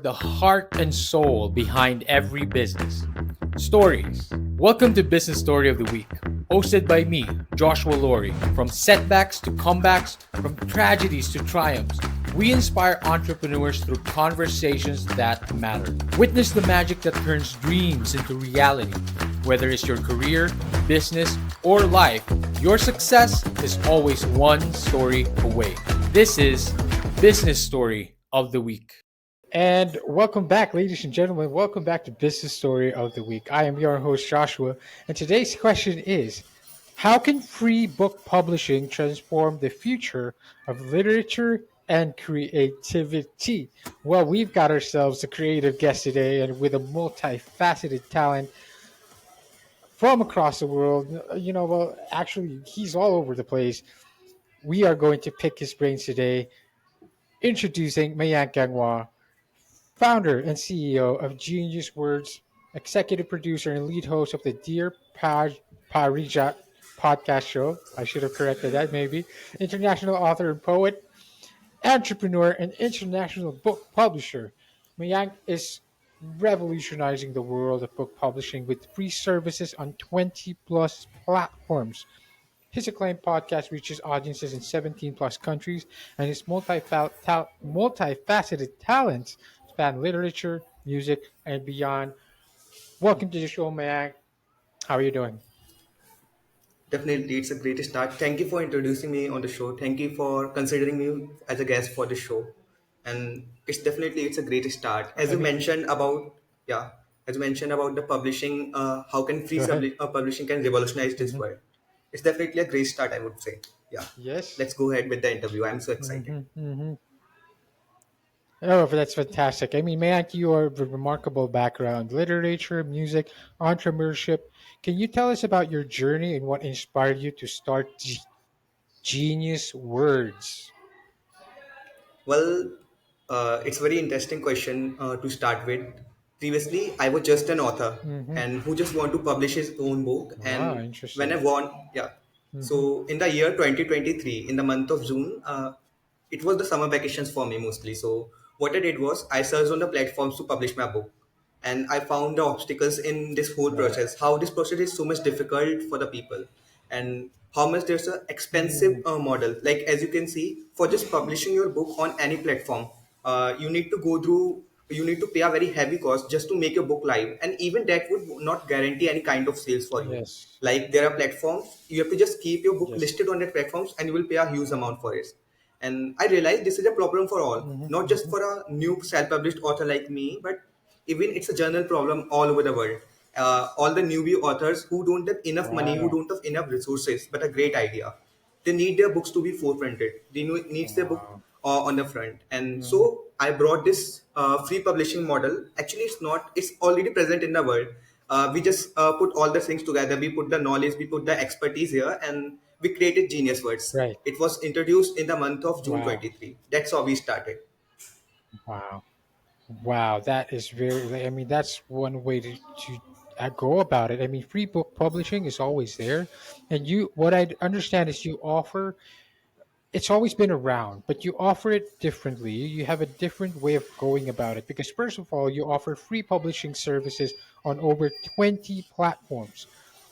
the heart and soul behind every business. Stories. Welcome to Business Story of the Week, hosted by me, Joshua Laurie. From setbacks to comebacks, from tragedies to triumphs, we inspire entrepreneurs through conversations that matter. Witness the magic that turns dreams into reality. Whether it's your career, business, or life, your success is always one story away. This is Business Story of the Week. And welcome back, ladies and gentlemen. Welcome back to Business Story of the Week. I am your host, Joshua, and today's question is: how can free book publishing transform the future of literature and creativity? Well, we've got ourselves a creative guest today, and with a multifaceted talent from across the world. Actually, he's all over the place. We are going to pick his brains today. Introducing Mayank Gangwar, founder and CEO of Genius Words, executive producer and lead host of the Dear Parijat podcast show. I should have corrected that, maybe. International author and poet, entrepreneur, and international book publisher. Mayank is revolutionizing the world of book publishing with free services on 20 plus platforms. His acclaimed podcast reaches audiences in 17 plus countries, and his multifaceted talents span literature, music, and beyond. Welcome to the show, Mayank. How are you doing? Definitely, it's a great start. Thank you for introducing me on the show. Thank you for considering me as a guest for the show. And it's a great start. As I you mean, mentioned about yeah, as you mentioned about the publishing, how can go ahead. publishing can revolutionize this Hmm. world? It's definitely a great start, I would say. Yeah, Yes. let's go ahead with the interview. I'm so excited. Hmm. Oh, that's fantastic. I mean, Mayank, you are a remarkable background: literature, music, entrepreneurship. Can you tell us about your journey and what inspired you to start Genius Words? Well, it's a very interesting question to start with. Previously, I was just an author Hmm. and who just want to publish his own book. Ah, And when interesting. I want, yeah. Hmm. So in the year 2023, in the month of June, it was the summer vacations for me mostly. So what I did was I searched on the platforms to publish my book, and I found the obstacles in this whole Right. process. How this process is so much difficult for the people, and how much there's a expensive Mm, model. Like as you can see, for just publishing your book on any platform, you need to go through. You need to pay a very heavy cost just to make your book live, and even that would not guarantee any kind of sales for you. yes. Like there are platforms, you have to just keep your book Yes. listed on that platforms, and you will pay a huge amount for it. And I realized this is a problem for all, Hmm. not just Hmm. for a new self-published author like me, but even it's a general problem all over the world. All the newbie authors who don't have enough money, who Wow. don't have enough resources, but a great idea. They need their books to be forefronted. Needs their book Wow. on the front. And Hmm. so I brought this free publishing model. Actually, it's not. It's already present in the world. We just put all the things together. We put the knowledge, we put the expertise here, and we created Genius Words. Right. It was introduced in the month of June Wow. 23. That's how we started. Wow. Wow. That is very, I mean, that's one way to go about it. I mean, free book publishing is always there. And what I understand is you offer, it's always been around, but you offer it differently. You have a different way of going about it because, first of all, you offer free publishing services on over 20 platforms.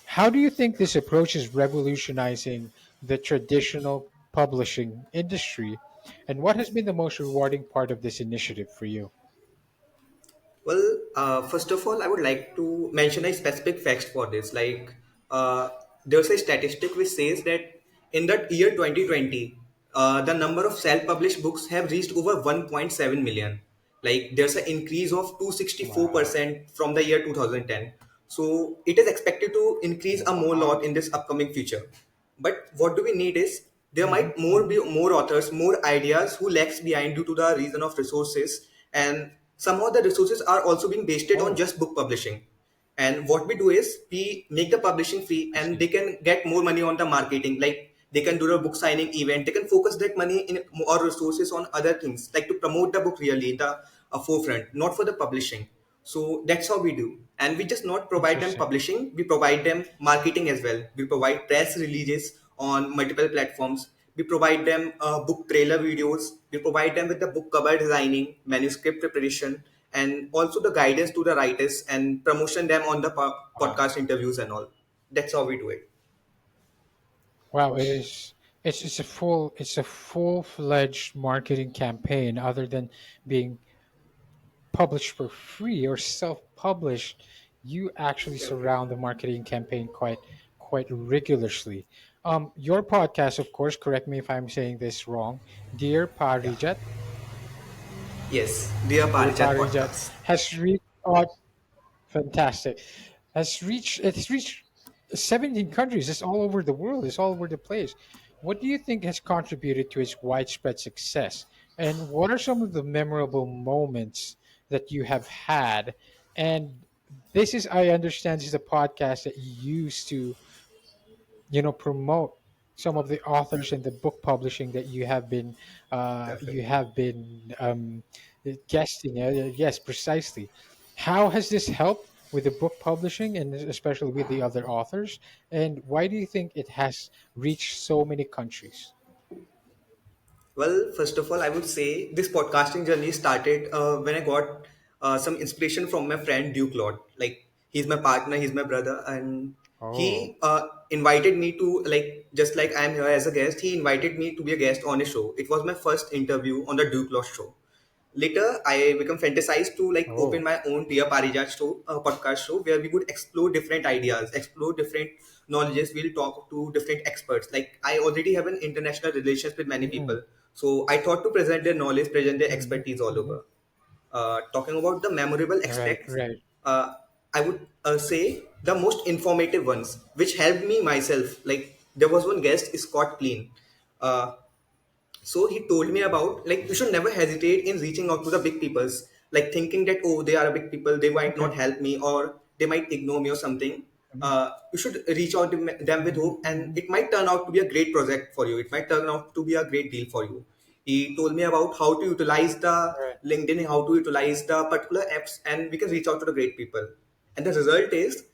How do you think this approach is revolutionizing the traditional publishing industry? And what has been the most rewarding part of this initiative for you? Well, first of all, I would like to mention a specific fact for this. There's a statistic which says that in the year 2020, the number of self-published books have reached over 1.7 million. Like, there's an increase of Wow. 264% from the year 2010. So, it is expected to increase a more lot Wow. in this upcoming future. But what do we need is there Hmm. might more Hmm. be more authors, more ideas who lags behind due to the reason of resources, and somehow the resources are also being wasted on Oh, just book publishing. And what we do is we make the publishing free, I and see. they can get more money on the marketing. Like they can do a book signing event. They can focus that money in more resources on other things, like to promote the book really in the forefront, not for the publishing. So that's how we do. And we just not provide them Interesting. publishing, we provide them marketing as well. We provide press releases on multiple platforms. We provide them book trailer videos. We provide them with the book cover designing, manuscript preparation, and also the guidance to the writers and promotion them on the Wow. podcast interviews and all. That's how we do it. Wow, it is. It's a full fledged marketing campaign. Other than being published for free or self published, you actually surround the marketing campaign quite rigorously. Your podcast, of course. Correct me if I'm saying this wrong. Dear Yeah. Parijat, Yes. Dear Dear Parijat Parijat podcast. has reached. Fantastic. It's reached 17 countries. It's all over the world. It's all over the place. What do you think has contributed to its widespread success? And what are some of the memorable moments that you have had? And this is, I understand, this is a podcast that you use to, promote some of the authors and the book publishing that you Definitely. have been guesting. Yes, precisely. How has this helped with the book publishing and especially with the other authors? And why do you think it has reached so many countries? Well, first of all, I would say this podcasting journey started when I got some inspiration from my friend Duke Lord. Like, he's my partner, he's my brother, and Oh, he invited me to, like, just like I am here as a guest, he invited me to be a guest on a show. It was my first interview on the Duke Lord show. Later, I become fantasized to like open oh, my own Dear Parijat show, podcast show, where we would explore different ideas, explore different knowledges. We'll talk to different experts. Like, I already have an international relations with many mm-hmm. people, so I thought to present their knowledge, present their Mm-hmm. expertise all Mm-hmm. over. Talking about the memorable Right, aspects, right. I would say the most informative ones, which helped me myself. Like, there was one guest, Scott Clean. Uh, so he told me about, like, you should never hesitate in reaching out to the big peoples, like thinking that, oh, they are a big people, they might Okay. not help me or they might ignore me or something. Mm-hmm. You should reach out to them with hope, and Mm-hmm. it might turn out to be a great project for you. It might turn out to be a great deal for you. He told me about how to utilize the Right. LinkedIn, how to utilize the particular apps, and we can reach out to the great people. And the result is,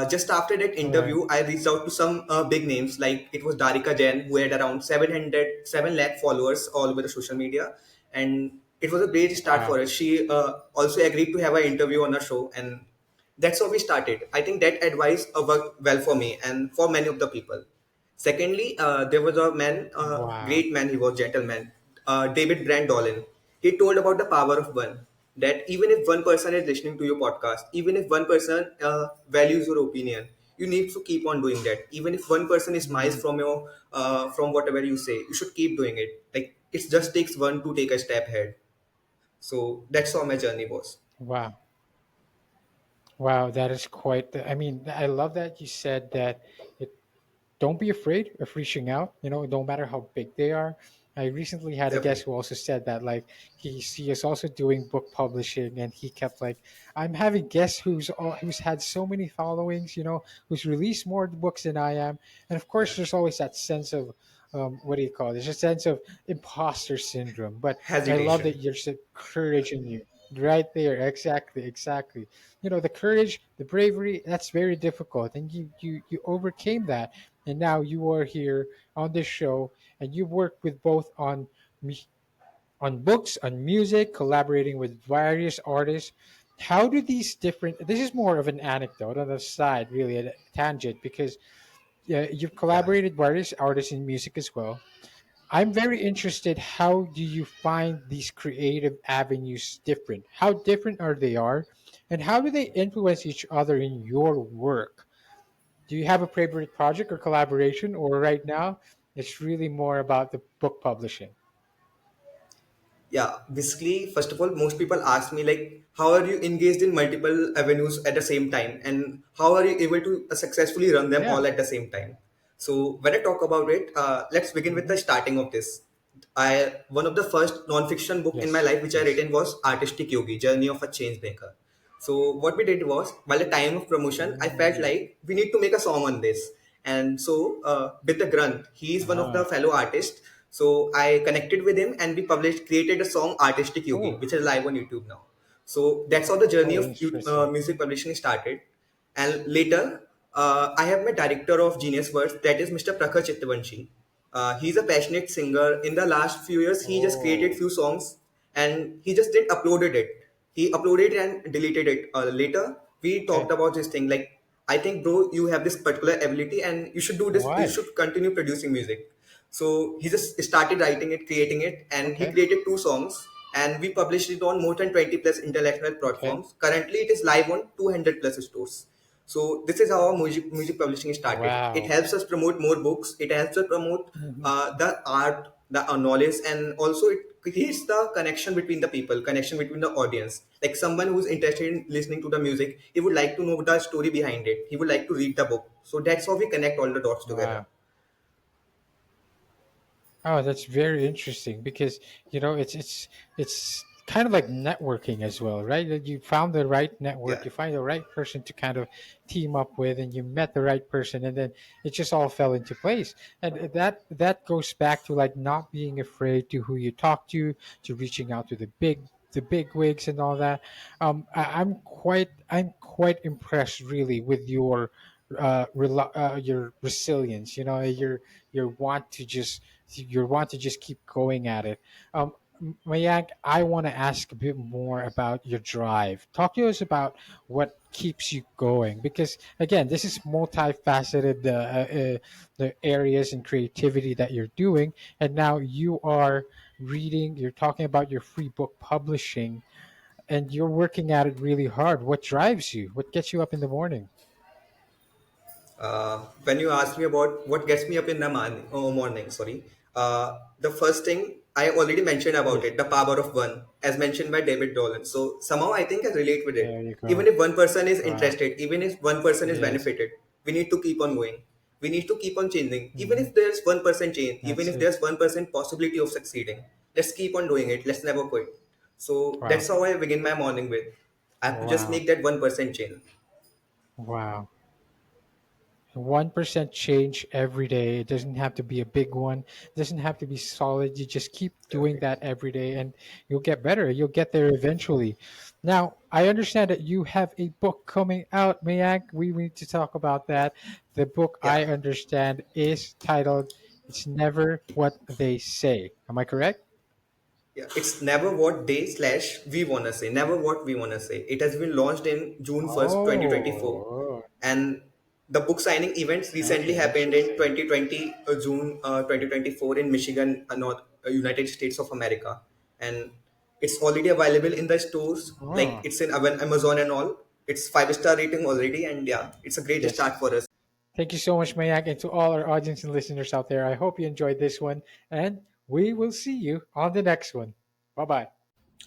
just after that All right. interview, I reached out to some big names. Like, it was Darika Jain, who had around 7 lakh followers all over the social media. And it was a great start for Wow. us. She also agreed to have an interview on our show. And that's how we started. I think that advice worked well for me and for many of the people. Secondly, there was a man, Wow. great man, he was gentleman, David Brand Dolan. He told about the power of one. That even if one person is listening to your podcast, even if one person values your opinion, you need to keep on doing that. Even if one person smiles Mm. from your from whatever you say, you should keep doing it. Like, it just takes one to take a step ahead. So that's how my journey was. Wow. Wow, that is quite. I mean, I love that you said that. It don't be afraid of reaching out. No matter how big they are. I recently had a guest Definitely. who also said that, like, he is also doing book publishing, and he kept like, I'm having guests who's had so many followings, who's released more books than I am, and of course, there's always that sense of what do you call it? There's a sense of imposter syndrome. But I love that Hesitation. there's a courage in you, right there. Exactly, exactly. The courage, the bravery. That's very difficult, and you overcame that, and now you are here on this show, and you work with both mu- on books, on music, collaborating with various artists. How do these different? This is more of an anecdote on the side, really a tangent, because you've Yeah. collaborated with various artists in music as well. I'm very interested. How do you find these creative avenues different? How different are they and how do they influence each other in your work? Do you have a favorite project or collaboration, or right now it's really more about the book publishing? Yeah, basically, first of all, most people ask me, like, how are you engaged in multiple avenues at the same time, and how are you able to successfully run them Yeah. all at the same time? So when I talk about it, let's begin with Hmm. the starting of this. I One of the first non-fiction book in my Yes. life which I Yes. written was Artistic Yogi: Journey of a Change Maker. So what we did was, while the time of promotion, I felt Mm. like we need to make a song on this. And so with the Grunt, he is one of the Ah. fellow artists. So I connected with him and we created a song Artistic Yogi, Oh. which is live on YouTube now. So that's how the journey Oh, of interesting. music publishing started. And later, I have my director of Genius Words, that is Mr. Prakhar Chittavanshi. He's a passionate singer. In the last few years, he just created Oh. few songs and he just didn't uploaded it. He uploaded and deleted it. Later, we Okay. talked about this thing. Like, I think, bro, you have this particular ability, and you should do this. You Why? should continue producing music. So he just started writing it, creating it, and he Okay. created two songs. And we published it on more than 20 plus international Okay. platforms. Currently, it is live on 200 plus stores. So this is how our music publishing started. It Wow. helps us promote more books. It helps us promote Hmm. the art, the knowledge, and also it creates the connection between the people, connection between the audience. Like someone who's interested in listening to the music, he would like to know the story behind it. He would like to read the book. So that's how we connect all the dots together. Wow. Oh, that's very interesting because it's kind of like networking as well, right? That you found the right network, Yeah. you find the right person to kind of team up with, and you met the right person, and then it just all fell into place. And that goes back to like not being afraid to who you talk to reaching out to the big wigs and all that. I'm quite impressed really with your resilience. You know, your want to just keep going at it. Mayank, I want to ask a bit more about your drive. Talk to us about what keeps you going, because again, this is multifaceted. The areas and creativity that you're doing, and now you are reading. You're talking about your free book publishing, and you're working at it really hard. What drives you? What gets you up in the morning? When you ask me about what gets me up in the morning, sorry, the first thing I already mentioned about Yes, it, the power of one, as mentioned by David Dolan. So somehow I think I relate with there it. you Even go. if one person is Wow. interested, even if one person is Yes. benefited, we need to keep on going. We need to keep on changing. Even Hmm. if there's 1% change, even That's if it. there's 1% possibility of succeeding, let's keep on doing it. Let's never quit. So Wow. that's how I begin my morning with. I have to just Wow. make that 1% change. Wow. 1% change every day. It doesn't have to be a big one. It doesn't have to be solid. You just keep doing Okay. that every day and you'll get better. You'll get there eventually. Now, I understand that you have a book coming out, Mayank. We need to talk about that. The book, Yeah. I understand, is titled It's Never What They Say. Am I correct? Yeah, it's never what they slash we wanna say. Never what we wanna say. It has been launched in June 1st, 2024, Oh, and the book signing events recently okay, happened in interesting. 2020 June 2024 in Michigan, North United States of America, and it's already available in the stores. Like Oh, it's in Amazon and all. It's 5-star rating already, and yeah, it's a great yes. start for us. Thank you so much, Mayak, and to all our audience and listeners out there. I hope you enjoyed this one, and we will see you on the next one. Bye bye.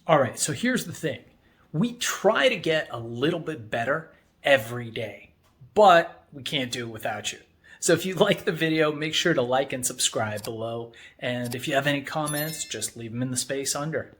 All right, so here's the thing, we try to get a little bit better every day, but we can't do it without you. So if you like the video, make sure to like and subscribe below. And if you have any comments, just leave them in the space under.